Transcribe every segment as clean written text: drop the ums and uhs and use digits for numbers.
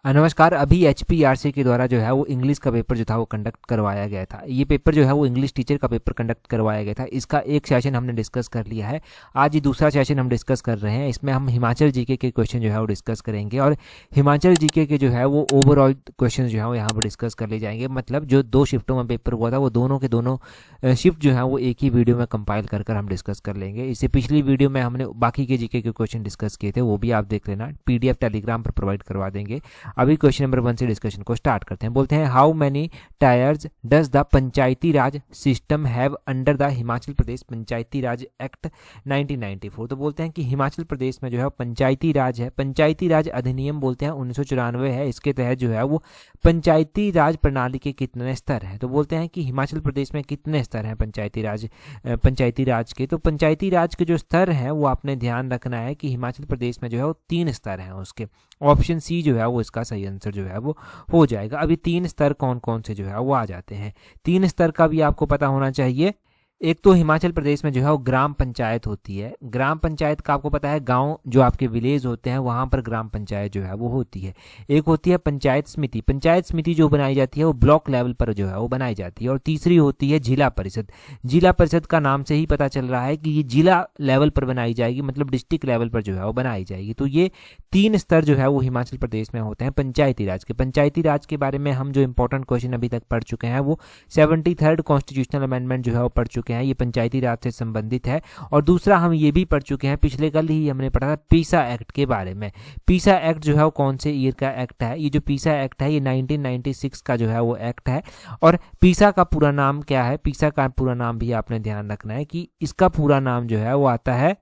नमस्कार। अभी HPRC के द्वारा जो है वो इंग्लिश का पेपर जो था वो कंडक्ट करवाया गया था। ये पेपर जो है वो इंग्लिश टीचर का पेपर कंडक्ट करवाया गया था। इसका एक सेशन हमने डिस्कस कर लिया है। आज ये दूसरा सेशन हम डिस्कस कर रहे हैं। इसमें हम हिमाचल जीके के क्वेश्चन जो है वो डिस्कस करेंगे और हिमाचल जीके के जो है वो ओवरऑल क्वेश्चन जो है वो यहाँ पर डिस्कस कर ले जाएंगे। मतलब जो 2 शिफ्टों में पेपर हुआ था वो दोनों के दोनों शिफ्ट जो है वो एक ही वीडियो में कंपाइल कर हम डिस्कस कर लेंगे। इससे पिछली वीडियो में हमने बाकी के जीके के क्वेश्चन डिस्कस किए थे, वो भी आप देख लेना। PDF टेलीग्राम पर प्रोवाइड करवा देंगे। अभी क्वेश्चन नंबर 1 से डिस्कशन को स्टार्ट करते हैं। बोलते हैं how many tyres does the Panchayati Raj system have under the Himachal Pradesh Panchayati Raj act 1994। तो बोलते हैं कि हिमाचल प्रदेश में जो है पंचायती राज है, पंचायती राज अधिनियम बोलते हैं 1994 है। इसके तहत जो है वो पंचायती राज प्रणाली के कितने स्तर हैं। तो बोलते हैं कि हिमाचल प्रदेश में कितने स्तर हैं पंचायती राज के। तो पंचायती राज के जो स्तर हैं वो आपने ध्यान रखना है कि हिमाचल प्रदेश में जो है वो 3 स्तर हैं उसके। ऑप्शन सी जो है वो इसका सही आंसर जो है वो हो जाएगा। अभी 3 स्तर कौन कौन से जो है वो आ जाते हैं। 3 स्तर का भी आपको पता होना चाहिए। एक तो हिमाचल प्रदेश में जो है वो ग्राम पंचायत होती है। ग्राम पंचायत का आपको पता है, गांव जो आपके विलेज होते हैं वहां पर ग्राम पंचायत जो है वो होती है। एक होती है पंचायत समिति। पंचायत समिति जो बनाई जाती है वो ब्लॉक लेवल पर जो है वो बनाई जाती है। और तीसरी होती है जिला परिषद। जिला परिषद का नाम से ही पता चल रहा है कि ये जिला लेवल पर बनाई जाएगी, मतलब डिस्ट्रिक्ट लेवल पर जो है वो बनाई जाएगी। तो ये 3 स्तर जो है वो हिमाचल प्रदेश में होते हैं पंचायती राज के। पंचायती राज के बारे में हम जो इंपॉर्टेंट क्वेश्चन अभी तक पढ़ चुके हैं वो 73rd कॉन्स्टिट्यूशनल अमेंडमेंट जो है वो पढ़ चुके हैं। ये पंचायती राज से संबंधित है। और दूसरा हम ये भी पढ़ चुके हैं, पिछले कल ही हमने पढ़ा था पीसा एक्ट के बारे में। पीसा एक्ट जो है वो कौन से ईयर का एक्ट है। ये जो पीसा एक्ट है ये 1996 का जो है वो एक्ट है। और पीसा का पूरा नाम क्या है, पीसा का पूरा नाम भी आपने ध्यान रखना है कि इसका पूरा नाम जो है वो आता है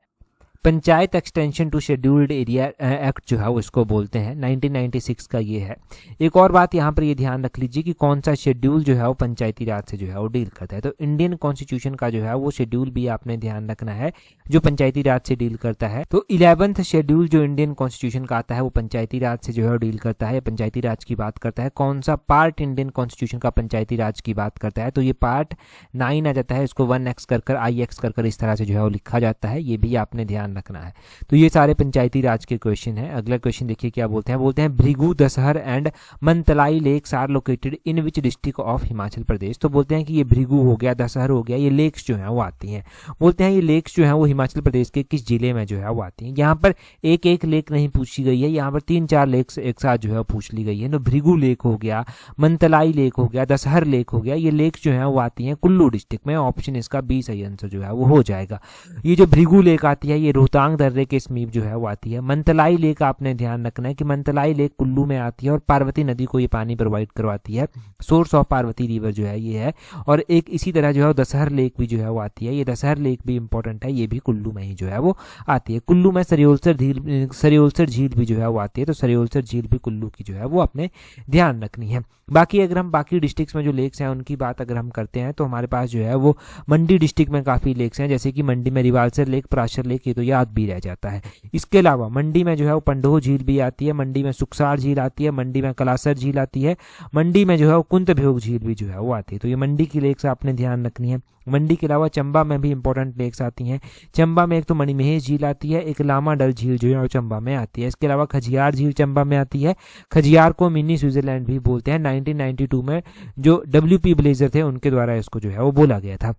panchayat extension to scheduled area act जो है वो इसको बोलते हैं। 1996 का ये है। एक और बात यहाँ पर ये ध्यान रख लीजिए कि कौन सा शेड्यूल जो है वो पंचायती राज से जो है वो डील करता है। तो इंडियन कॉन्स्टिट्यूशन का जो है वो शेड्यूल भी आपने ध्यान रखना है जो पंचायती राज से डील करता है। तो 11th शेड्यूल जो इंडियन कॉन्स्टिट्यूशन का आता है वो पंचायती राज से जो है डील करता है, पंचायती राज की बात करता है। कौन सा पार्ट इंडियन कॉन्स्टिट्यूशन का पंचायती राज की बात करता है, तो ये पार्ट 9 आ जाता है। इसको 1x कर IX कर इस तरह से जो है वो लिखा जाता है। ये भी आपने ध्यान रखना है। तो ये सारे पंचायती राज के क्वेश्चन हैं। अगला क्वेश्चन देखिए क्या बोलते हैं। बोलते हैं Bhrigu, Dashair and Mantalai lakes are located in which district of Himachal Pradesh. तो बोलते हैं कि ये भृगु हो गया, दशहर हो गया, ये लेक्स जो है वो आती हैं। बोलते हैं ये लेक्स जो है वो हिमाचल प्रदेश के किस जिले में जो है वो आती हैं। यहाँ पर एक एक लेक नहीं पूछी गई है, यहाँ पर 3-4 लेक्स एक साथ जो है पूछ ली गई है। तो भृगु लेक हो गया, मंतलाई लेक हो गया, दशहर लेक हो गया, ये लेक्स जो है वो आती हैं कुल्लू डिस्ट्रिक्ट में। ऑप्शन इसका बी सही आंसर जो है वो हो जाएगा। ये जो भृगु लेक आती है ये रोहतांग दर्रे के समीप जो है वो आती है। मंतलाई लेक आपने ध्यान रखना है कि मंतलाई लेक कुल्लू में आती है और पार्वती नदी को ये पानी प्रोवाइड करवाती है। सोर्स ऑफ पार्वती रिवर जो है ये है। और एक इसी तरह जो है दशहर लेक भी जो है वो आती है। ये दशहर लेक भी इंपॉर्टेंट है, ये भी कुल्लू में ही जो है वो आती है। कुल्लू में सरियोलसर झील भी जो है वो आती है। तो सरियोलसर झील भी कुल्लू की जो है वो आपने ध्यान रखनी है। बाकी अगर हम बाकी डिस्ट्रिक्ट्स में जो लेक्स हैं उनकी बात अगर हम करते हैं तो हमारे पास जो है वो मंडी डिस्ट्रिक्ट में काफ़ी लेक्स हैं, जैसे कि मंडी में रिवालसर लेक, पराशर लेक, ये तो याद भी रह जाता है। इसके अलावा मंडी में जो है वो पंडोह झील भी आती है, मंडी में सुखसार झील आती है, मंडी में कलासर झील आती है, मंडी में जो है वो कुंतभ्योग झील भी जो है वो आती है। तो ये मंडी की लेक्स आपने ध्यान रखनी है। मंडी के अलावा चंबा में भी इंपॉर्टेंट लेक्स आती हैं। चंबा में एक तो मणिमहेश झील आती है, एक लामा डल झील जो है वो चंबा में आती है। इसके अलावा खजियार झील चंबा में आती है। खजियार को मिनी स्विट्जरलैंड भी बोलते हैं। 1992 में जो WP ब्लेजर थे उनके द्वारा इसको जो है वो बोला गया था।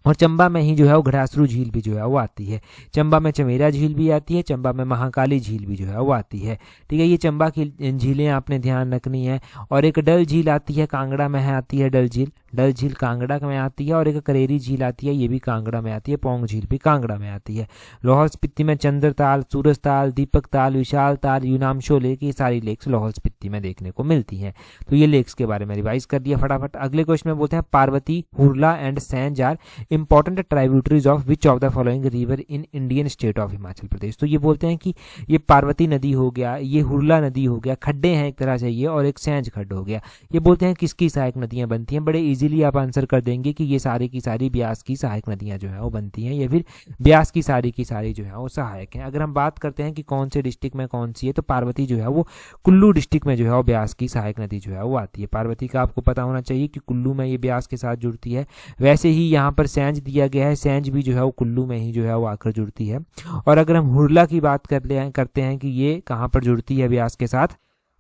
और चंबा में ही जो है वो घड़ासरू झील भी जो है वो आती है। चंबा में चमेरा झील भी आती है, चंबा में महाकाली झील भी जो है वो आती है। ठीक है, ये चंबा की झीलें आपने ध्यान रखनी है। और एक डल झील आती है, कांगड़ा में है आती है डल झील कांगड़ा में आती है। और एक करेरी झील आती है, ये भी कांगड़ा में आती है। पोंग झील भी कांगड़ा में आती है। लाहौल स्पीति में चंद्रताल, सूरजताल, दीपक ताल, विशाल ताल, यूनामशो लेक, ये सारी लेक्स लाहौल स्पीति में देखने को मिलती हैं। तो ये लेक्स के बारे में रिवाइज कर दिया फटाफट। अगले क्वेश्चन में बोलते हैं Parvati, Hurla and Sainj are important tributaries of which of the following river in Indian state of Himachal Pradesh. तो ये बोलते हैं कि ये पार्वती नदी हो गया, ये हुरला नदी हो गया, खड्डे हैं एक तरह से ये, और एक सैंज खड्ड हो गया। ये बोलते हैं किसकी सहायक नदियां बनती हैं। बड़े इजीली आप आंसर कर देंगे कि ये सारी की सारी ब्यास की सहायक नदियां जो है वो बनती हैं, या फिर ब्यास की सारी जो है वो सहायक हैं। अगर हम बात करते हैं कि कौन से डिस्ट्रिक्ट में कौन सी है, तो पार्वती जो है वो कुल्लू डिस्ट्रिक्ट में जो है वो ब्यास की सहायक नदी जो है वो आती है। पार्वती का आपको पता होना चाहिए कि कुल्लू में ये ब्यास के साथ जुड़ती है। वैसे ही यहाँ पर सैंज दिया गया है, सैंज भी जो है वो कुल्लू में ही जो है वो आकर जुड़ती है। और अगर हम हुरला की बात करते हैं कि ये कहाँ पर जुड़ती है ब्यास के साथ,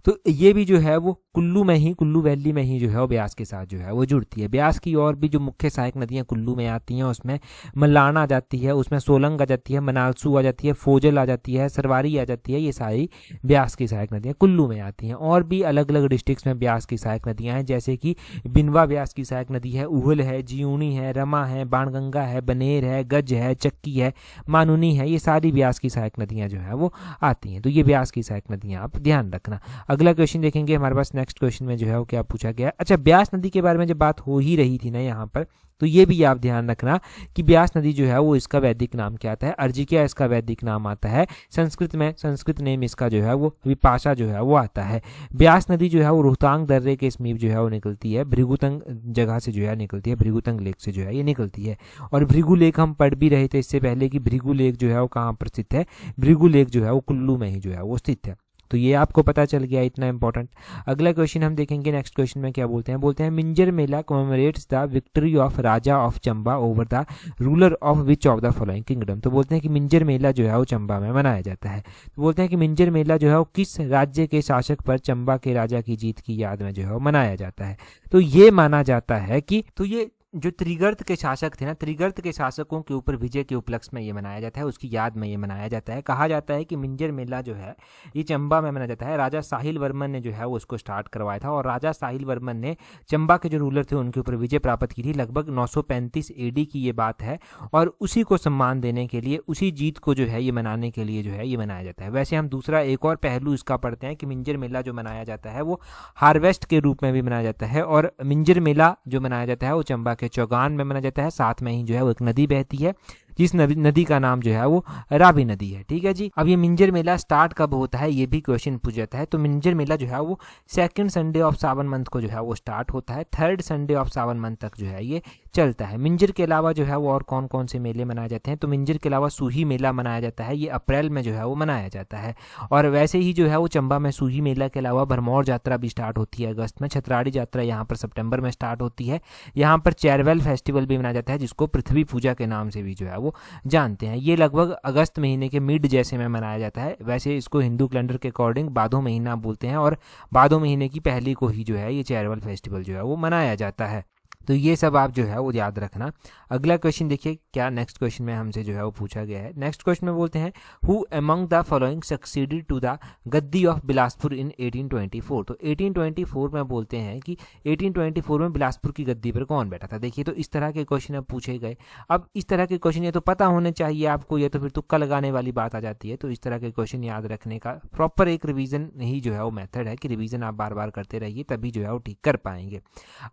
तो ये भी जो है वो कुल्लू में ही, कुल्लू वैली में ही जो है वो ब्यास के साथ जो है वो जुड़ती है। ब्यास की और भी जो मुख्य सहायक नदियाँ कुल्लू में आती हैं उसमें मलाना आ जाती है, उसमें सोलंग आ जाती है, मनालसू आ जाती है, फोजल आ जाती है, सरवारी आ जाती है। ये सारी ब्यास की सहायक नदियाँ कुल्लू में आती हैं। और भी अलग अलग डिस्ट्रिक्ट्स में ब्यास की सहायक नदियाँ हैं, जैसे कि बिनवा ब्यास की सहायक नदी है, उहल है, जियूनी है, रमा है, बाणगंगा है, बनेर है, गज है, चक्की है, मानुनी है। ये सारी ब्यास की सहायक नदियाँ जो है वो आती हैं। तो ये ब्यास की सहायक नदियाँ आप ध्यान रखना। अगला क्वेश्चन देखेंगे हमारे पास। नेक्स्ट क्वेश्चन में जो है वो क्या पूछा गया है। अच्छा, ब्यास नदी के बारे में जब बात हो ही रही थी ना यहाँ पर, तो ये भी आप ध्यान रखना कि ब्यास नदी जो है वो इसका वैदिक नाम क्या आता है। अर्जिकिया इसका वैदिक नाम आता है। संस्कृत में संस्कृत नेम इसका जो है वो विपाशा जो है वो आता है। ब्यास नदी जो है वो रोहतांग दर्रे के समीप जो है वो निकलती है, भृगुतंग जगह से जो है निकलती है, भृगुतंग लेक से जो है ये निकलती है। और भृगु लेक हम पढ़ भी रहे थे इससे पहले कि भृगु लेक जो है वो कहाँ पर स्थित है। भृगु लेक जो है वो कुल्लू में ही जो है वो स्थित है। तो ये आपको पता चल गया, इतना इंपॉर्टेंट। अगला क्वेश्चन हम देखेंगे। नेक्स्ट क्वेश्चन में क्या बोलते हैं Minjar Mela commemorates the victory of Raja of Chamba over the ruler of which of the following kingdom. तो बोलते हैं कि मिंजर मेला जो है वो चंबा में मनाया जाता है। तो बोलते हैं कि मिंजर मेला जो है वो किस राज्य के शासक पर चंबा के राजा की जीत की याद में जो है वो मनाया जाता है। तो ये माना जाता है कि ये जो त्रिगर्त के शासक थे ना, त्रिगर्त के शासकों के ऊपर विजय के उपलक्ष्य में ये मनाया जाता है, उसकी याद में ये मनाया जाता है। कहा जाता है कि मिंजर मेला जो है ये चंबा में मनाया जाता है। राजा साहिल वर्मन ने जो है वो उसको स्टार्ट करवाया था और राजा साहिल वर्मन ने चंबा के जो रूलर थे उनके ऊपर विजय प्राप्त की थी। लगभग 935 AD की ये बात है और उसी को सम्मान देने के लिए, उसी जीत को जो है ये मनाने के लिए जो है ये मनाया जाता है। वैसे हम दूसरा एक और पहलू इसका पढ़ते हैं कि मिंजर मेला जो मनाया जाता है वो हार्वेस्ट के रूप में भी मनाया जाता है। और मिंजर मेला जो मनाया जाता है वो चंबा के चौगान में मनाया जाता है। साथ में ही जो है वो एक नदी बहती है जिस नदी का नाम जो है वो रावी नदी है। ठीक है जी। अब ये मिंजर मेला स्टार्ट कब होता है ये भी क्वेश्चन पूछ जाता है। तो मिंजर मेला जो है वो 2nd संडे ऑफ सावन मंथ को जो है वो स्टार्ट होता है। 3rd संडे ऑफ सावन मंथ तक जो है ये चलता है। मिंजर के अलावा जो है वो और कौन कौन से मेले मनाए जाते हैं। तो मिंजर के अलावा सूही मेला मनाया जाता है, ये अप्रैल में जो है वो मनाया जाता है। और वैसे ही जो है वो चंबा में सूही मेला के अलावा भरमौर यात्रा भी स्टार्ट होती है अगस्त में। छतराड़ी यात्रा यहाँ पर सितंबर में स्टार्ट होती है। यहाँ पर चेरवेल फेस्टिवल भी मनाया जाता है जिसको पृथ्वी पूजा के नाम से भी जो है वो जानते हैं। ये लगभग अगस्त महीने के मिड जैसे में मनाया जाता है। वैसे इसको हिंदू कैलेंडर के अकॉर्डिंग बादो महीना बोलते हैं और बादो महीने की पहली को ही जो है ये चेरवेल फेस्टिवल जो है वो मनाया जाता है। तो ये सब आप जो है वो याद रखना। अगला क्वेश्चन देखिए क्या नेक्स्ट क्वेश्चन में हमसे जो है वो पूछा गया है। नेक्स्ट क्वेश्चन में बोलते हैं who among the following succeeded to the gaddi of Bilaspur in 1824। तो 1824 में बोलते हैं कि 1824 में बिलासपुर की गद्दी पर कौन बैठा था। देखिए तो इस तरह के क्वेश्चन अब पूछे गए। अब इस तरह के क्वेश्चन ये तो पता होने चाहिए आपको, या तो फिर तुक्का लगाने वाली बात आ जाती है। तो इस तरह के क्वेश्चन याद रखने का प्रॉपर एक रिवीजन ही जो है वो मेथड है कि रिवीजन आप बार बार करते रहिए तभी जो है वो ठीक कर पाएंगे।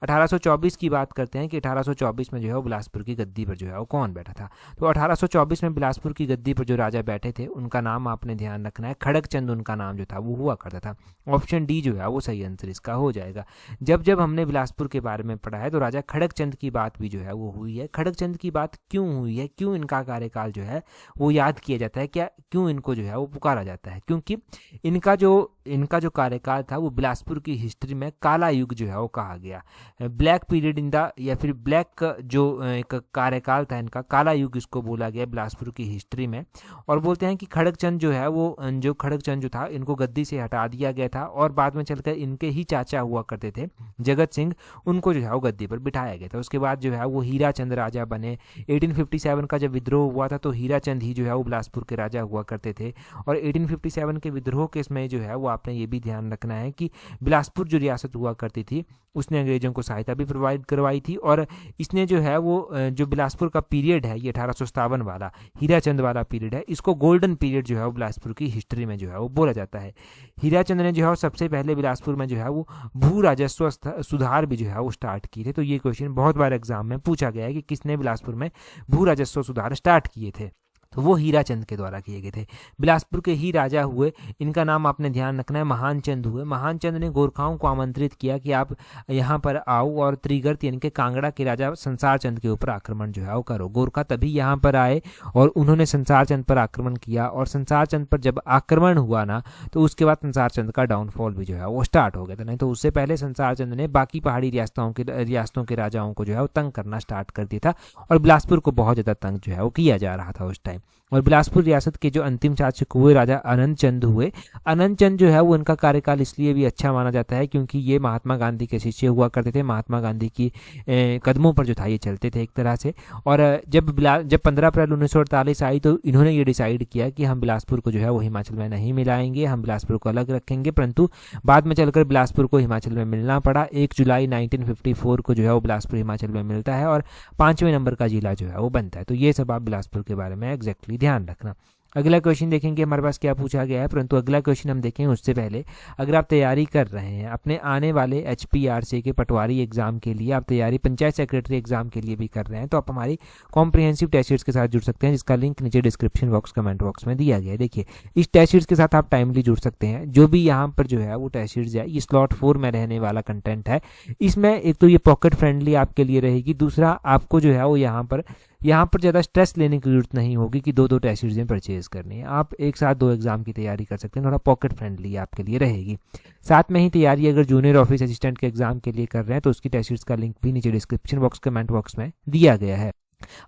1824 की बात करते हैं कि 1824 में जो है वो बिलासपुर की गद्दी पर जो है वो कौन बैठा था। तो 1824 में बिलासपुर की गद्दी पर जो राजा बैठे थे उनका नाम आपने ध्यान रखना है, खड़गचंद उनका नाम जो था वो हुआ करता था। ऑप्शन डी जो है वो सही आंसर इसका हो जाएगा। जब जब हमने बिलासपुर के बारे में पढ़ा है तो राजा खड़गचंद की बात भी जो है वो हुई है। खड़गचंद की बात क्यों हुई है, क्यों इनका कार्यकाल जो है वो याद किया जाता है, क्या क्यों इनको जो है वो पुकारा जाता है, क्योंकि इनका जो कार्यकाल था वो बिलासपुर की हिस्ट्री में काला युग जो है वो कहा गया। ब्लैक पीरियड इन द, या फिर ब्लैक जो एक कार्यकाल था इनका, काला युग इसको बोला गया बिलासपुर की हिस्ट्री में। और बोलते हैं कि खड़गचंद जो है वो खड़गचंद जो था इनको गद्दी से हटा दिया गया था और बाद में चलकर इनके ही चाचा हुआ करते थे जगत सिंह, उनको जो है वो गद्दी पर बिठाया गया था। उसके बाद जो है वो हीरा चंद राजा बने। 1857 का जब विद्रोह हुआ था तो हीरा चंद ही जो है वो बिलासपुर के राजा हुआ करते थे। और 1857 के विद्रोह के समय जो है वो आपने ये भी ध्यान रखना है कि बिलासपुर जो रियासत हुआ करती थी उसने अंग्रेजों को सहायता भी प्रोवाइड करवाई थी। और इसने जो है वो जो बिलासपुर का पीरियड है ये 1857 वाला हीराचंद वाला पीरियड है, इसको गोल्डन पीरियड जो है वो बिलासपुर की हिस्ट्री में जो है वो बोला जाता है। हीराचंद ने जो है सबसे पहले बिलासपुर में जो है वो भू राजस्व सुधार भी जो है वो स्टार्ट किए थे। तो ये क्वेश्चन बहुत बार एग्जाम में पूछा गया है कि किसने बिलासपुर में भू राजस्व सुधार स्टार्ट किए थे। तो वो हीराचंद के द्वारा किए गए थे। बिलासपुर के ही राजा हुए, इनका नाम आपने ध्यान रखना है, महानचंद हुए। महानचंद ने गोरखाओं को आमंत्रित किया कि आप यहाँ पर आओ और त्रिगर्त यानी कि कांगड़ा के राजा संसार चंद के ऊपर आक्रमण जो है वो करो। गोरखा तभी यहाँ पर आए और उन्होंने संसार चंद पर आक्रमण किया। और संसार चंद पर जब आक्रमण हुआ ना तो उसके बाद संसार चंद का डाउनफॉल भी जो है वो स्टार्ट हो गया था। नहीं तो उससे पहले संसार चंद ने बाकी पहाड़ी रियासतों के राजाओं को जो है वो तंग करना स्टार्ट कर दिया था और बिलासपुर को बहुत ज़्यादा तंग जो है वो किया जा रहा था उस टाइम। हैं। और बिलासपुर रियासत के जो अंतिम शासक हुए राजा अनंत चंद हुए। अनंत चंद जो है वो उनका कार्यकाल इसलिए भी अच्छा माना जाता है क्योंकि ये महात्मा गांधी के शिष्य हुआ करते थे, महात्मा गांधी की कदमों पर जो था ये चलते थे एक तरह से। और जब 15 अप्रैल 1948 आई तो इन्होंने ये डिसाइड किया कि हम बिलासपुर को जो है वो हिमाचल में नहीं मिलाएंगे, हम बिलासपुर को अलग रखेंगे। परंतु बाद में चलकर बिलासपुर को हिमाचल में मिलना पड़ा। 1 जुलाई 1954 को जो है वो बिलासपुर हिमाचल में मिलता है और 5वें नंबर का जिला जो है वो बनता है। तो ये सब आप बिलासपुर के बारे में एग्जैक्टली ध्यान रखना। अगला क्वेश्चन देखेंगे हमारे पास क्या पूछा गया है, परंतु अगला क्वेश्चन हम देखें उससे पहले अगर आप तैयारी कर रहे हैं अपने आने वाले HPRC के पटवारी एग्जाम के लिए, आप तैयारी पंचायत सेक्रेटरी एग्जाम के लिए भी कर रहे हैं, तो आप हमारी कॉम्प्रिहेंसिव टेस्ट सीरीज के साथ जुड़ सकते हैं, जिसका लिंक नीचे डिस्क्रिप्शन बॉक्स कमेंट बॉक्स में दिया गया है। देखिए इस टेस्ट सीरीज के साथ आप टाइमली जुड़ सकते हैं। जो भी यहाँ पर जो है वो टेस्ट सीरीज है ये स्लॉट 4 में रहने वाला कंटेंट है। इसमें एक तो ये पॉकेट फ्रेंडली आपके लिए रहेगी, दूसरा आपको जो है वो यहाँ पर ज़्यादा स्ट्रेस लेने की जरूरत नहीं होगी कि 2 टेस्ट सीरीजें परचेज करनी है। आप एक साथ 2 एग्जाम की तैयारी कर सकते हैं, थोड़ा पॉकेट फ्रेंडली आपके लिए रहेगी। साथ में ही तैयारी अगर जूनियर ऑफिस असिस्टेंट के एग्जाम के लिए कर रहे हैं तो उसकी टेस्ट सीरीज का लिंक भी नीचे डिस्क्रिप्शन बॉक्स कमेंट बॉक्स में दिया गया है।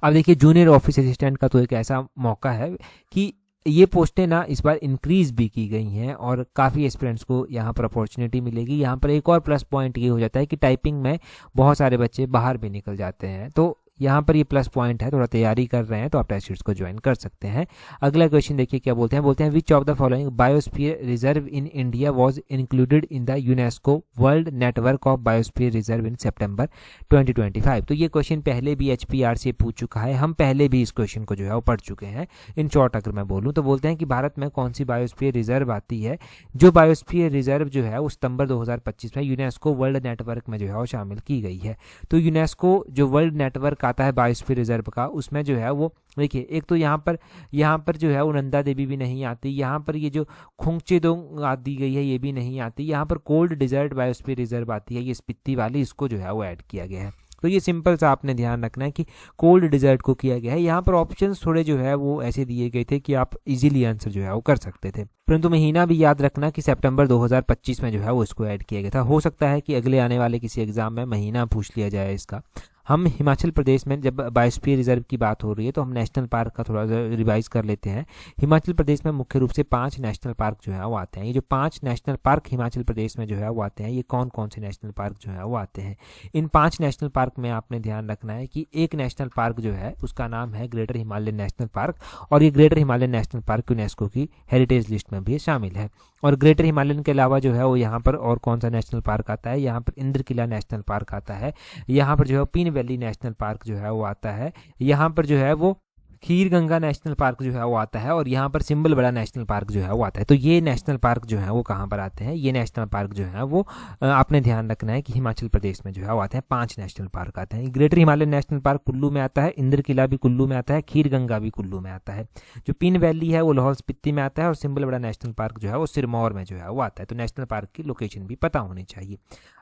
अब देखिए जूनियर ऑफिस असिस्टेंट का तो एक ऐसा मौका है कि ये पोस्टें ना इस बार इंक्रीज भी की गई हैं और काफ़ी एस्पिरेंट्स को यहाँ पर अपॉर्चुनिटी मिलेगी। यहाँ पर एक और प्लस पॉइंट ये हो जाता है कि टाइपिंग में बहुत सारे बच्चे बाहर भी निकल जाते हैं, तो यहाँ पर ये प्लस पॉइंट है। थोड़ा तैयारी कर रहे हैं तो आप टेस्ट सीरीज को ज्वाइन कर सकते हैं। अगला क्वेश्चन देखिए क्या बोलते हैं which of the following biosphere reserve in India was included in the UNESCO world network of biosphere reserve in September 2025। तो ये क्वेश्चन पहले भी HPRC पूछ चुका है, हम पहले भी इस क्वेश्चन को जो है वो पढ़ चुके हैं। इन शॉर्ट अगर मैं बोलूँ तो बोलते हैं कि भारत में कौन सी बायोस्फीयर रिजर्व आती है, जो बायोस्फीयर रिजर्व जो है वो सितंबर 2025 में यूनेस्को वर्ल्ड नेटवर्क में जो है वो शामिल की गई है। तो यूनेस्को जो वर्ल्ड नेटवर्क आता है बायोस्फीयर रिजर्व का, उसमें जो है वो देखिए एक तो यहाँ पर जो है वो नंदा देवी भी नहीं आती, यहाँ पर ये जो खुंगचेदोंग दी गई है ये भी नहीं आती, यहाँ पर कोल्ड डिजर्ट बायोस्फीयर रिजर्व आती है, ये स्पीति वाली, इसको जो है वो ऐड किया गया है। तो ये सिंपल सा आपने ध्यान रखना है कि कोल्ड डिजर्ट को किया गया है। यहाँ पर ऑप्शंस थोड़े जो है वो ऐसे दिए गए थे कि आप इजीली आंसर जो है वो कर सकते थे, परंतु महीना भी याद रखना कि सितंबर 2025 में जो है वो इसको ऐड किया गया था। हो सकता है कि अगले आने वाले किसी एग्जाम में महीना पूछ लिया जाए इसका। हम हिमाचल प्रदेश में जब बायोस्फीयर रिजर्व की बात हो रही है तो हम नेशनल पार्क का थोड़ा रिवाइज कर लेते हैं। हिमाचल प्रदेश में मुख्य रूप से 5 नेशनल पार्क जो है वो आते हैं। ये जो 5 नेशनल पार्क हिमाचल प्रदेश में जो है वो आते हैं, ये कौन कौन से नेशनल पार्क जो है वो आते हैं। इन 5 नेशनल पार्क में आपने ध्यान रखना है कि एक नेशनल पार्क जो है उसका नाम है ग्रेटर हिमालयन नेशनल पार्क, और ये greater Himalayan national park UNESCO की हेरिटेज लिस्ट में भी शामिल है। और ग्रेटर हिमालयन के अलावा जो है वो यहाँ पर और कौन सा नेशनल पार्क आता है, यहाँ पर इंद्र किला नेशनल पार्क आता है, यहाँ पर जो है पीन वैली नेशनल पार्क जो है वो आता है, यहाँ पर जो है वो खीर गंगा नेशनल पार्क जो है वो आता है, और यहाँ पर सिंबलबड़ा नेशनल पार्क जो है वो आता है। तो ये नेशनल पार्क जो है वो कहाँ पर आते हैं, ये नेशनल पार्क जो है वो आपने ध्यान रखना है कि हिमाचल प्रदेश में जो है वो आते हैं। 5 नेशनल पार्क आते हैं। Greater Himalayan national park Kullu में आता है, इंद्र किला भी कुल्लू में आता है, खीर गंगा भी कुल्लू में आता है, जो पिन वैली है वो लाहौल स्पीति में आता है, और सिंबलबड़ा नेशनल पार्क जो है वो सिरमौर में जो है वो आता है। तो नेशनल पार्क की लोकेशन भी पता होनी चाहिए।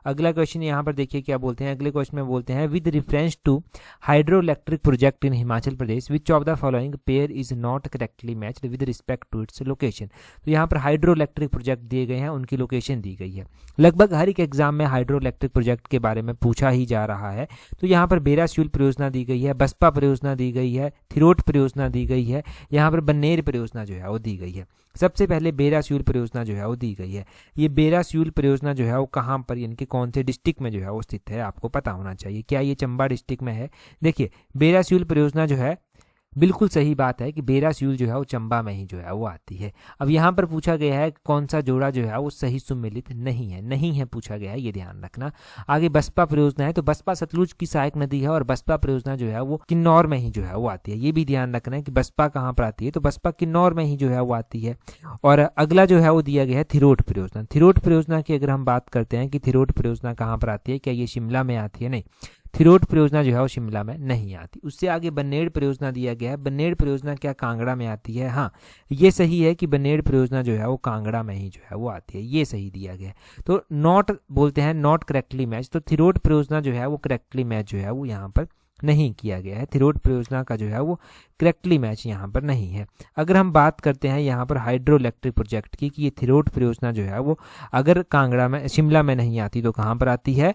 अगला क्वेश्चन यहाँ पर देखिए क्या बोलते हैं। अगले क्वेश्चन में बोलते हैं with reference to hydro electric project in Himachal Pradesh which of the following pair is not correctly matched with respect to its location. तो यहाँ पर हाइड्रो इलेक्ट्रिक प्रोजेक्ट दिए गए हैं, उनकी लोकेशन दी गई है। लगभग हर एक एग्जाम में हाइड्रो इलेक्ट्रिक प्रोजेक्ट के बारे में पूछा ही जा रहा है। तो यहाँ पर बेरास्यूल परियोजना दी गई है, बसपा परियोजना दी गई है, थिरोट परियोजना दी गई है, यहाँ पर बन्नेर परियोजना जो है वो दी गई है। सबसे पहले बेरास्यूल परियोजना जो है वो दी गई है। ये बेरास्यूल परियोजना जो है वो कहाँ पर, इनके कौन से डिस्ट्रिक्ट में जो है वो स्थित है, आपको पता होना चाहिए। क्या ये चंबा डिस्ट्रिक्ट में है? देखिए बेरास्यूल परियोजना जो है, बिल्कुल सही बात है कि बेरास्यूल जो है वो चंबा में ही जो है वो आती है। अब यहाँ पर पूछा गया है कौन सा जोड़ा जो है वो सही सुमेलित नहीं है पूछा गया है, ये ध्यान रखना। आगे बसपा परियोजना है, तो बसपा सतलुज की सहायक नदी है, और बसपा परियोजना जो है वो किन्नौर में ही जो है वो आती है। ये भी ध्यान रखना है कि बसपा कहाँ पर आती है, तो बसपा किन्नौर में ही जो है वो आती है। और अगला जो है वो दिया गया है थिरोट परियोजना। थिरोट परियोजना की अगर हम बात करते हैं कि थिरोट परियोजना कहाँ पर आती है, क्या ये शिमला में आती है? नहीं, थिरोट परियोजना जो है वो शिमला में नहीं आती। उससे आगे बन्नेड़ परियोजना दिया गया है। बन्नेड़ परियोजना क्या कांगड़ा में आती है? हाँ, ये सही है कि बन्नेड़ परियोजना जो है वो कांगड़ा में ही जो है वो आती है, ये सही दिया गया है। तो नॉट बोलते हैं, नॉट करेक्टली मैच। तो थिरोट परियोजना जो है वो करेक्टली मैच जो है वो यहाँ पर नहीं किया गया है। थिरोट परियोजना का जो है वो करेक्टली मैच यहाँ पर नहीं है। अगर हम बात करते हैं यहाँ पर हाइड्रो इलेक्ट्रिक प्रोजेक्ट की, कि ये थिरोट परियोजना जो है वो अगर कांगड़ा में, शिमला में नहीं आती तो कहाँ पर आती है?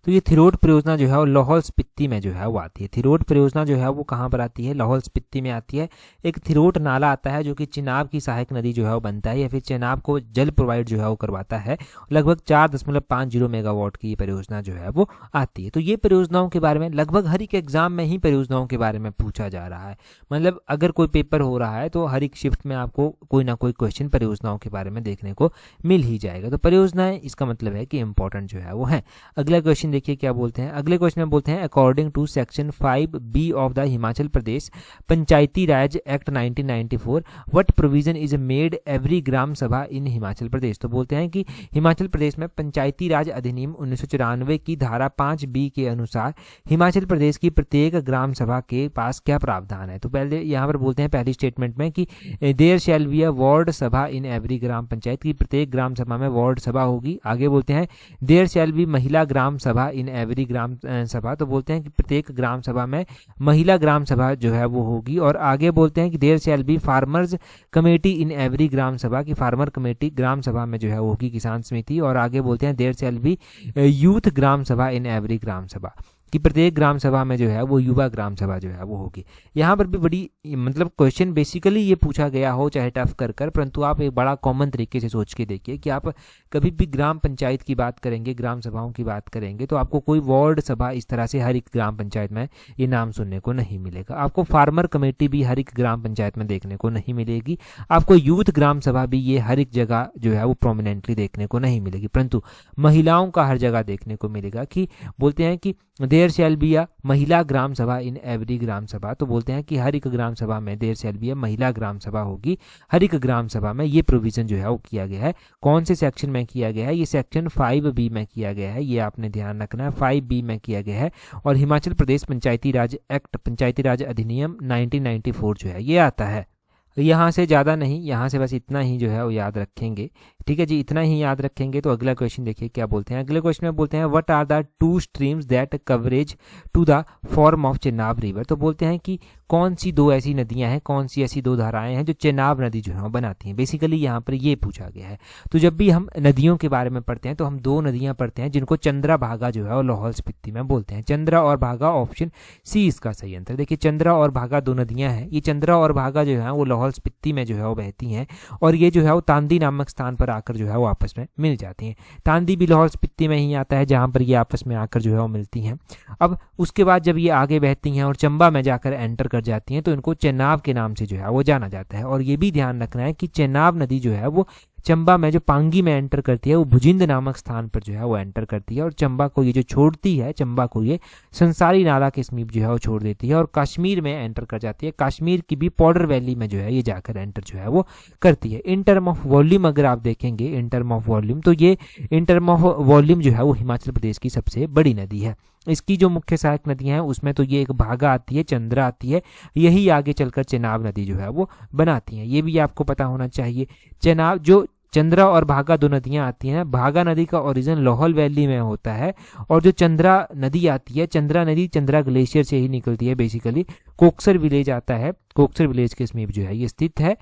तो ये थिरोट परियोजना जो है वो लाहौल स्पीति में जो है वो आती है। थिरोट परियोजना जो है वो कहाँ पर आती है? लाहौल स्पीति में आती है। एक थिरोट नाला आता है जो कि चिनाब की सहायक नदी जो है वो बनता है या फिर चिनाब को जल प्रोवाइड जो है वो करवाता है। लगभग 4.50 मेगावाट की ये परियोजना जो है वो आती है। तो ये परियोजनाओं के बारे में लगभग हर एक एग्जाम में ही परियोजनाओं के बारे में पूछा जा रहा है। मतलब अगर कोई पेपर हो रहा है तो हर एक शिफ्ट में आपको कोई ना कोई क्वेश्चन परियोजनाओं के बारे में देखने को मिल ही जाएगा। तो परियोजनाएं इसका मतलब है कि इंपॉर्टेंट जो है वो है। अगला क्वेश्चन देखिए क्या बोलते हैं। अगले क्वेश्चन में बोलते हैं according to section 5B of the Himachal Pradesh Panchayati Raj act 1994 what provision is made every gram sabha in Himachal Pradesh. तो बोलते हैं कि हिमाचल प्रदेश में पंचायती राज अधिनियम 1994 की धारा 5B के अनुसार हिमाचल प्रदेश की प्रत्येक ग्राम सभा के पास क्या प्रावधान है। तो पहले यहाँ पर बोलते हैं पहली स्टेटमेंट में कि there shall be a ward sabha in every ग्राम पंचायत की प्रत्येक ग्राम सभा में वार्ड सभा होगी। आगे बोलते हैं देयर शैल बी महिला ग्राम सभा इन एवरी ग्राम सभा। तो बोलते हैं कि प्रत्येक ग्राम सभा में महिला ग्राम सभा जो है वो होगी। और आगे बोलते हैं कि there shall be farmers committee in every gram sabha की फार्मर कमेटी ग्राम सभा में जो है वो होगी किसान समिति। और आगे बोलते हैं there shall B youth gram sabha in every gram सभा कि प्रत्येक ग्राम सभा में जो है वो युवा ग्राम सभा जो है वो होगी। यहाँ पर भी बड़ी मतलब क्वेश्चन बेसिकली ये पूछा गया हो चाहे टफ कर कर, परंतु आप एक बड़ा कॉमन तरीके से सोच के देखिए कि आप कभी भी ग्राम पंचायत की बात करेंगे, ग्राम सभाओं की बात करेंगे तो आपको कोई वार्ड सभा इस तरह से हर एक ग्राम पंचायत में ये नाम सुनने को नहीं मिलेगा। आपको फार्मर कमेटी भी हर एक ग्राम पंचायत में देखने को नहीं मिलेगी। आपको यूथ ग्राम सभा भी ये हर एक जगह जो है वो प्रोमिनेंटली देखने को नहीं मिलेगी, परंतु महिलाओं का हर जगह देखने को मिलेगा। कि बोलते हैं कि देयर शैल बी अ महिला ग्राम सभा इन एवरी ग्राम सभा। तो बोलते हैं कि हर एक ग्राम सभा में देयर शैल बी अ महिला ग्राम सभा होगी। हर एक ग्राम सभा में ये प्रोविजन जो है वो किया गया है। कौन से सेक्शन में किया गया है? ये सेक्शन 5B में किया गया है। ये आपने ध्यान रखना है, 5B में किया गया है। और हिमाचल प्रदेश पंचायती राज एक्ट पंचायती राज अधिनियम 1994 जो है ये आता है। यहाँ से ज़्यादा नहीं, यहाँ से बस इतना ही जो है वो याद रखेंगे। ठीक है जी, इतना ही याद रखेंगे। तो अगला क्वेश्चन देखिए क्या बोलते हैं। अगले क्वेश्चन में बोलते हैं what are the 2 streams that coverage to the form of Chenab river. तो बोलते हैं कि कौन सी 2 ऐसी नदियां हैं, कौन सी ऐसी 2 धाराएं हैं जो चेनाब नदी जो है वो बनाती हैं। बेसिकली यहाँ पर ये पूछा गया है। तो जब भी हम नदियों के बारे में पढ़ते हैं तो हम 2 नदियां पढ़ते हैं जिनको चंद्रा भागा जो है वो लाहौल स्पीति में बोलते हैं। चंद्रा और भागा, ऑप्शन सी इसका सही आंसर। देखिए चंद्रा और भागा 2 नदियां हैं। ये चंद्रा और भागा जो है वो लाहौल स्पीति में जो है वो बहती हैं और ये जो है वो तांदी नामक स्थान पर आकर जो है वो आपस में मिल जाती हैं। तांदी भी लाहौल स्पीति में ही आता है जहां पर ये आपस में आकर जो है वो मिलती हैं। अब उसके बाद जब ये आगे बहती हैं और चंबा में जाकर एंटर कर जाती हैं तो इनको चेनाब के नाम से जो है वो जाना जाता है। और ये भी ध्यान रखना है कि चेनाब नदी जो है वो चंबा में जो पांगी में एंटर करती है वो भुजिंद नामक स्थान पर जो है वो एंटर करती है और चंबा को ये जो छोड़ती है, चंबा को ये संसारी नाला के समीप जो है वो छोड़ देती है और कश्मीर में एंटर कर जाती है। कश्मीर की भी पॉडर वैली में जो है ये जाकर एंटर जो है वो करती है। इन टर्म ऑफ वॉल्यूम अगर आप देखेंगे, इन टर्म ऑफ वॉल्यूम, तो ये इन टर्म ऑफ वॉल्यूम जो है वो हिमाचल प्रदेश की सबसे बड़ी नदी है। इसकी जो मुख्य सहायक नदियां हैं उसमें तो ये एक भागा आती है, चंद्रा आती है, यही आगे चलकर चेनाब नदी जो है वो बनाती है। ये भी आपको पता होना चाहिए। चेनाब जो चंद्रा और भागा 2 नदियां आती हैं, भागा नदी का ओरिजिन लाहौल वैली में होता है और जो चंद्रा नदी आती है, चंद्रा नदी चंद्रा ग्लेशियर से ही निकलती है। बेसिकली कोकसर विलेज आता है, कोकसर विलेज के समीप जो है ये स्थित है,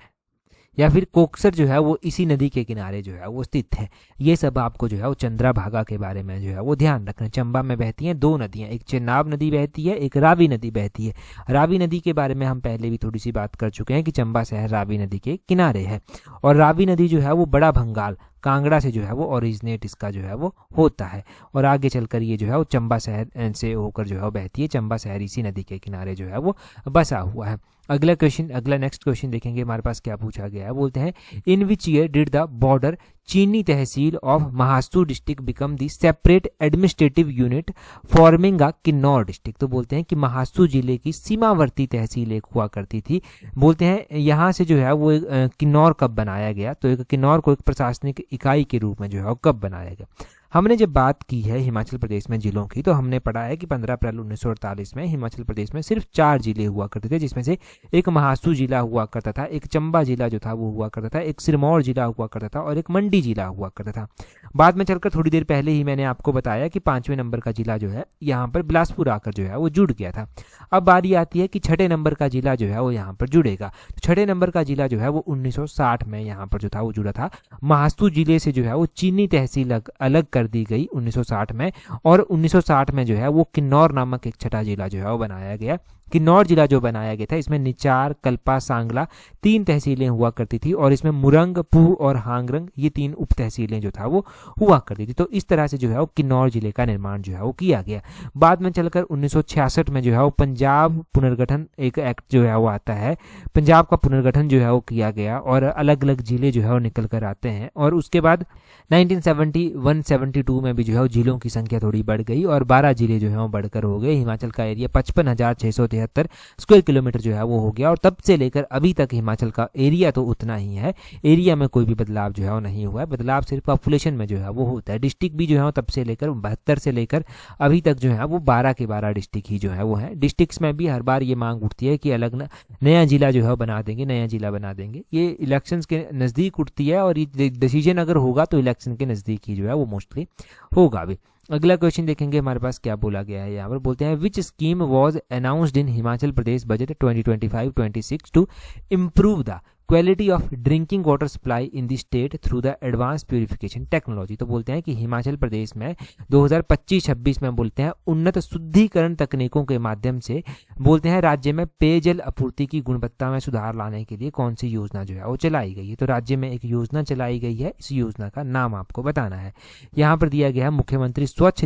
या फिर कोकसर जो है वो इसी नदी के किनारे जो है वो स्थित है। ये सब आपको जो है वो चंद्रा भागा के बारे में जो है वो ध्यान रखना। चंबा में बहती हैं 2 नदियां, एक चेनाब नदी बहती है, एक रावी नदी बहती है। रावी नदी के बारे में हम पहले भी थोड़ी सी बात कर चुके हैं कि चंबा शहर रावी नदी के किनारे है और रावी नदी जो है वो बड़ा भंगाल कांगड़ा से जो है वो ओरिजिनेट इसका जो है वो होता है और आगे चलकर ये जो है वो चंबा शहर से होकर जो है वो बहती है। चंबा शहर इसी नदी के किनारे जो है वो बसा हुआ है। अगला क्वेश्चन, अगला नेक्स्ट क्वेश्चन देखेंगे हमारे पास क्या पूछा गया है। बोलते हैं in which year did the border Chini tehsil of Mahasu district become the separate administrative unit forming a Kinnaur district. तो बोलते हैं कि महासू जिले की सीमावर्ती तहसील एक हुआ करती थी। बोलते हैं यहाँ से जो है वो किन्नौर कब बनाया गया, तो एक किन्नौर को एक प्रशासनिक इकाई के रूप में जो है वो कब बनाया गया। हमने जब बात की है हिमाचल प्रदेश में जिलों की तो हमने पढ़ा है कि 15 अप्रैल 1948 में हिमाचल प्रदेश में सिर्फ 4 जिले हुआ करते थे, जिसमें से एक महासू जिला हुआ करता था, एक चंबा जिला जो था वो हुआ करता था, एक सिरमौर जिला हुआ करता था और एक मंडी जिला हुआ करता था। बाद में चलकर थोड़ी देर पहले ही मैंने आपको बताया कि 5वें नंबर का जिला जो है यहाँ पर बिलासपुर आकर जो है वो जुड़ गया था। अब बारी आती है कि 6ठे नंबर का जिला जो है वो यहाँ पर जुड़ेगा। तो 6ठे नंबर का जिला जो है वो 1960 में यहाँ पर जो था वो जुड़ा था। महासू जिले से जो है वो चीनी तहसील अलग कर दी गई 1960 में, और 1960 में जो है वो किन्नौर नामक एक छठा जिला जो है वो बनाया गया। किन्नौर जिला जो बनाया गया था, इसमें निचार, कल्पा, सांगला 3 तहसीलें हुआ करती थी, और इसमें मुरंग, पूह और हांगरंग ये 3 उप तहसीलें जो था वो हुआ करती थी। तो इस तरह से जो है वो किन्नौर जिले का निर्माण जो है वो किया गया। बाद में चलकर 1966 में जो है वो पंजाब पुनर्गठन एक एक्ट जो है वो आता है, पंजाब का पुनर्गठन जो है वो किया गया, और अलग अलग जिले जो है वो निकल कर आते हैं। और उसके बाद 1971-72 में भी जो है वो जिलों की संख्या थोड़ी बढ़ गई, और 12 जिले जो है वो बढ़कर हो गए। हिमाचल का एरिया 55,673 स्क्वायर किलोमीटर जो है वो हो गया, और तब से लेकर अभी तक हिमाचल का एरिया तो उतना ही है, एरिया में कोई भी बदलाव जो है वो नहीं हुआ है। बदलाव सिर्फ पॉपुलेशन में जो है वो होता है। डिस्ट्रिक्ट भी जो है तब से लेकर 72 से लेकर अभी तक जो है वो 12 के 12 डिस्ट्रिक्ट ही जो है वो है। डिस्ट्रिक्ट्स में भी हर बार ये मांग उठती है कि अलग नया जिला जो है बना देंगे, नया जिला बना देंगे। ये इलेक्शंस के नज़दीक उठती है, और ये डिसीजन अगर होगा तो इलेक्शन के नज़दीक ही जो है वो मोस्टली होगा भी। अगला क्वेश्चन देखेंगे हमारे पास क्या बोला गया है। यहाँ पर बोलते हैं which scheme was announced in Himachal Pradesh budget 2025-26 to improve the quality of drinking water supply in the state through the advance purification technology. तो बोलते हैं कि हिमाचल प्रदेश में 2025-26 में बोलते हैं उन्नत शुद्धिकरण तकनीकों के माध्यम से बोलते हैं राज्य में पेयजल आपूर्ति की गुणवत्ता में सुधार लाने के लिए कौन सी योजना जो है वो चलाई गई है। तो राज्य में एक योजना चलाई गई है, इस योजना का नाम आपको बताना है। यहाँ पर दिया गया है मुख्यमंत्री स्वच्छ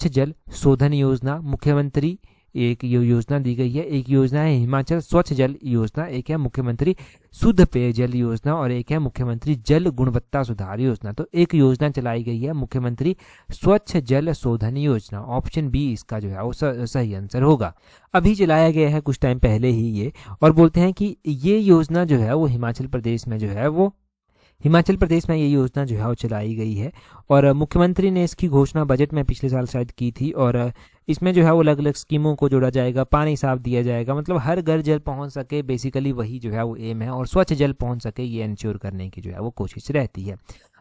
जल शोधन योजना, मुख्यमंत्री एक योजना दी गई है। एक योजना है हिमाचल स्वच्छ जल योजना, एक है मुख्यमंत्री शुद्ध पेयजल योजना, और एक है मुख्यमंत्री जल गुणवत्ता सुधार योजना। तो एक योजना चलाई गई है मुख्यमंत्री स्वच्छ जल शोधन योजना। ऑप्शन बी इसका जो है वो सही आंसर होगा। अभी चलाया गया है कुछ टाइम पहले ही ये, और बोलते हैं कि ये योजना जो है वो हिमाचल प्रदेश में ये योजना जो है वो चलाई गई है, और मुख्यमंत्री ने इसकी घोषणा बजट में पिछले साल शायद की थी। और इसमें जो है वो अलग अलग स्कीमों को जोड़ा जाएगा, पानी साफ दिया जाएगा, मतलब हर घर जल पहुंच सके, बेसिकली वही जो है वो एम है, और स्वच्छ जल पहुंच सके ये इंश्योर करने की जो है वो कोशिश रहती है।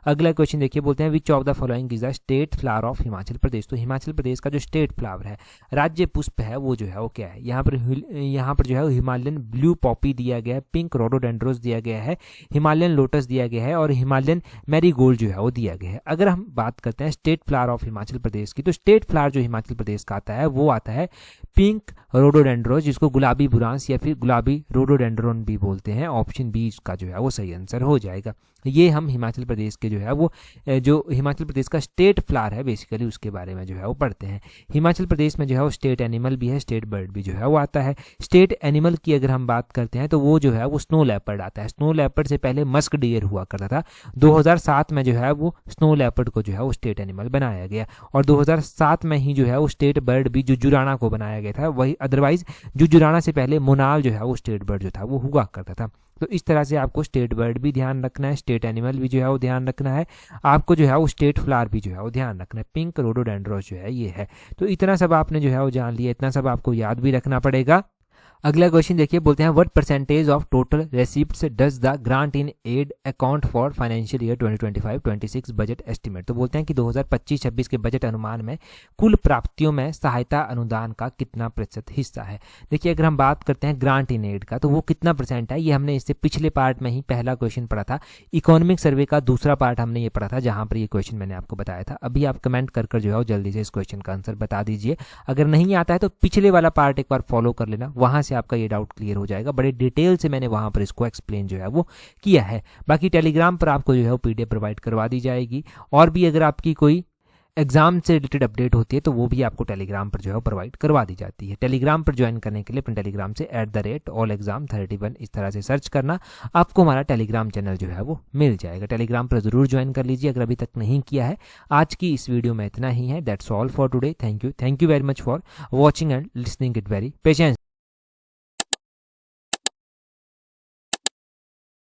अगला क्वेश्चन देखिए, बोलते हैं which of the following is the state flower of Himachal Pradesh. तो हिमाचल प्रदेश का जो स्टेट फ्लावर है, राज्य पुष्प है, वो जो है वो क्या है। यहाँ पर जो है हिमालयन ब्लू पॉपी दिया गया है, पिंक रोडोडेंड्रोस दिया गया है, हिमालयन लोटस दिया गया है, और हिमालयन मैरीगोल्ड जो है वो दिया गया है। अगर हम बात करते हैं स्टेट फ्लावर ऑफ हिमाचल प्रदेश की, तो स्टेट फ्लावर जो हिमाचल प्रदेश का आता है वो आता है पिंक रोडोडेंड्रोस, जिसको गुलाबी बुरांस या फिर गुलाबी रोडोडेंड्रोन भी बोलते हैं। ऑप्शन बी इसका जो है वो सही आंसर हो जाएगा। ये हम हिमाचल प्रदेश के जो है वो जो हिमाचल प्रदेश का स्टेट फ्लावर है बेसिकली उसके बारे में जो है वो पढ़ते हैं। हिमाचल प्रदेश में जो है वो स्टेट एनिमल भी है, स्टेट बर्ड भी जो है वो आता है। स्टेट एनिमल की अगर हम बात करते हैं तो वो जो है वो स्नो लेपर्ड आता है। स्नो लेपर्ड से पहले मस्क डियर हुआ करता था। 2007 में जो है वो स्नो लेपर्ड को जो है वो स्टेट एनिमल बनाया गया, और 2007 में ही जो है वो स्टेट बर्ड भी जुजुराना को बनाया गया था। वही अदरवाइज जुजुराना से पहले मोनाल जो है वो स्टेट बर्ड जो था वो हुआ करता था। तो इस तरह से आपको स्टेट बर्ड भी ध्यान रखना है, स्टेट एनिमल भी जो है वो ध्यान रखना है, आपको जो है वो स्टेट फ्लावर भी जो है वो ध्यान रखना है। पिंक रोडोडेंड्रोस जो है ये है। तो इतना सब आपने जो है वो जान लिया, इतना सब आपको याद भी रखना पड़ेगा। अगला क्वेश्चन देखिए, बोलते हैं what percentage of total रेसिप्ट्स does the grant in ad account for financial year 2025-26 budget estimate. तो बोलते हैं कि 2025-26 के बजट अनुमान में कुल प्राप्तियों में सहायता अनुदान का कितना प्रतिशत हिस्सा है। देखिए अगर हम बात करते हैं ग्रांट इन एड का, तो वो कितना परसेंट है, ये हमने इससे पिछले पार्ट में ही पहला क्वेश्चन पढ़ा था। इकोनॉमिक सर्वे का दूसरा पार्ट हमने ये पढ़ा था, जहां पर ये क्वेश्चन मैंने आपको बताया था। अभी आप कमेंट कर जो है जल्दी से इस क्वेश्चन का आंसर बता दीजिए। अगर नहीं आता है तो पिछले वाला पार्ट एक बार फॉलो कर लेना, वहां से आपका ये डाउट क्लियर हो जाएगा। बड़े डिटेल से मैंने वहां पर इसको एक्सप्लेन जो है वो किया है। बाकी टेलीग्राम पर आपको जो है वो पीडीएफ प्रोवाइड करवा दी जाएगी, और भी अगर आपकी कोई एग्जाम से रिलेटेड अपडेट होती है तो वो भी आपको टेलीग्राम पर जो है प्रोवाइड करवा दी जाती है। टेलीग्राम पर ज्वाइन करने के लिए अपने टेलीग्राम से @allexam31 इस तरह से सर्च करना, आपको हमारा टेलीग्राम चैनल जो है वो मिल जाएगा। टेलीग्राम पर जरूर ज्वाइन कर लीजिए अगर अभी तक नहीं किया है। आज की इस वीडियो में इतना ही है। That's all for today. Thank you very much for watching and listening it very patience.